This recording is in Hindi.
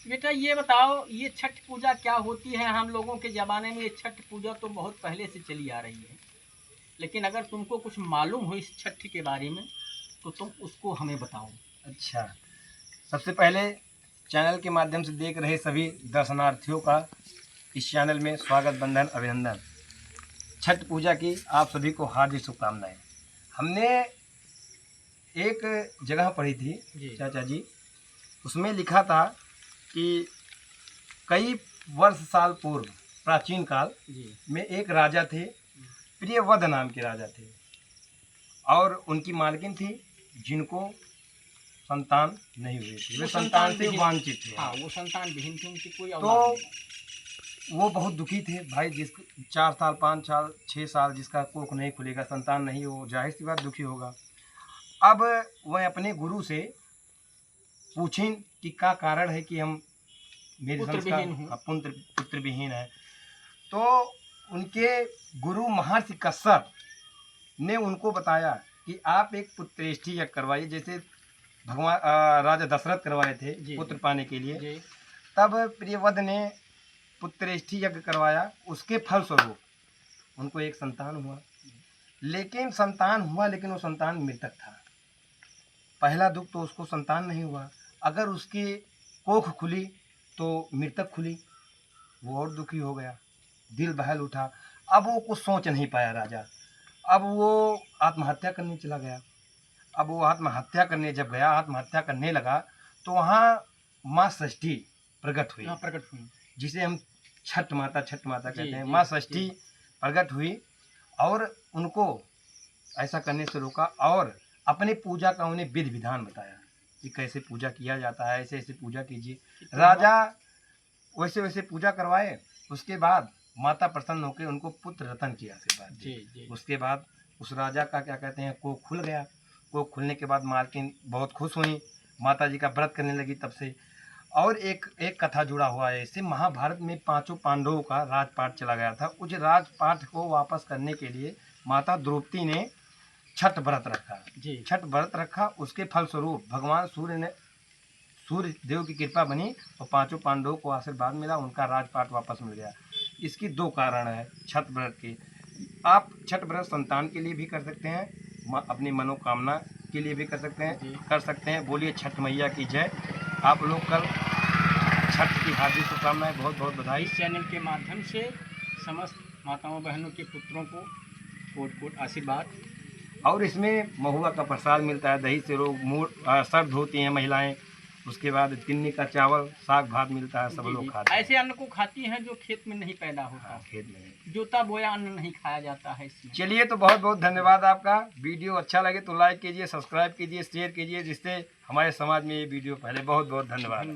बेटा ये बताओ, ये छठ पूजा क्या होती है? हम लोगों के ज़माने में ये छठ पूजा तो बहुत पहले से चली आ रही है, लेकिन अगर तुमको कुछ मालूम हो इस छठ के बारे में तो तुम उसको हमें बताओ। अच्छा, सबसे पहले चैनल के माध्यम से देख रहे सभी दर्शनार्थियों का इस चैनल में स्वागत, बंधन, अभिनंदन। छठ पूजा की आप सभी को हार्दिक शुभकामनाएं। हमने एक जगह पढ़ी थी चाचा जी, उसमें लिखा था कि कई वर्ष साल पूर्व प्राचीन काल में एक राजा थे, प्रियवद नाम के राजा थे, और उनकी मालकिन थी जिनको संतान नहीं हुई थी। वे संतान से वांछित थे। हाँ, वो संतान विहीन थी, उनकी कोई तो औलाद नहीं। वो बहुत दुखी थे भाई। जिस 4 साल 5 साल 6 साल जिसका कोख नहीं खुलेगा, संतान नहीं हो, जाहिर सी बात दुखी होगा। अब वह अपने गुरु से पूछें कि क्या कारण है कि हम मेरे पुत्र विहीन है। तो उनके गुरु महर्षि कश्यप ने उनको बताया कि आप एक पुत्रेष्टि यज्ञ करवाइए, जैसे भगवान राजा दशरथ करवाए थे पुत्र पाने के लिए। तब प्रियवद ने पुत्रेष्टि यज्ञ करवाया, उसके फलस्वरूप उनको एक संतान हुआ। लेकिन संतान हुआ, लेकिन वो संतान मृतक था। पहला दुख तो उसको संतान नहीं हुआ, अगर उसकी कोख खुली तो मृतक खुली, वो और दुखी हो गया, दिल बहल उठा। अब वो कुछ सोच नहीं पाया राजा, अब वो आत्महत्या करने चला गया। अब वो आत्महत्या करने जब गया, आत्महत्या करने लगा, तो वहाँ माँ षष्ठी प्रकट हुई, जिसे हम छठ माता कहते हैं। माँ षष्ठी प्रकट हुई और उनको ऐसा करने से रोका और अपने पूजा का उन्हें विधि विधान बताया कि कैसे पूजा किया जाता है, ऐसे ऐसे पूजा कीजिए। राजा वैसे वैसे पूजा करवाए। उसके बाद माता प्रसन्न होकर उनको पुत्र रतन की आशीर्वाद दी। उसके बाद उस राजा का क्या कहते हैं, कोख खुल गया। कोख खुलने के बाद मालकिन बहुत खुश हुई, माता जी का व्रत करने लगी तब से। और एक कथा जुड़ा हुआ है इससे। महाभारत में 5 पांडवों का राजपाट चला गया था। उस राजपाट को वापस करने के लिए माता द्रौपदी ने छठ व्रत रखा। उसके फलस्वरूप भगवान सूर्य देव की कृपा बनी और 5 पांडवों को आशीर्वाद मिला, उनका राजपाट वापस मिल गया। इसकी 2 कारण है छठ व्रत के। आप छठ व्रत संतान के लिए भी कर सकते हैं, अपनी मनोकामना के लिए भी कर सकते हैं। बोलिए छठ मैया की जय। आप लोग कल छठ की हार्दिक शुभकामनाएं, बहुत बहुत बधाई। इस चैनल के माध्यम से समस्त माताओं बहनों के पुत्रों को कोट कोट आशीर्वाद। और इसमें महुआ का प्रसाद मिलता है, दही से लोग सर धोती हैं महिलाएं। उसके बाद किन्नी का चावल साग भात मिलता है, सब लोग खाते हैं। ऐसे अन्न को खाती हैं जो खेत में नहीं पैदा होता। खेत में जोता बोया अन्न नहीं खाया जाता है इसमें। चलिए, तो बहुत बहुत धन्यवाद आपका। वीडियो अच्छा लगे तो लाइक कीजिए, सब्सक्राइब कीजिए, शेयर कीजिए, जिससे हमारे समाज में ये वीडियो फैले। बहुत बहुत धन्यवाद।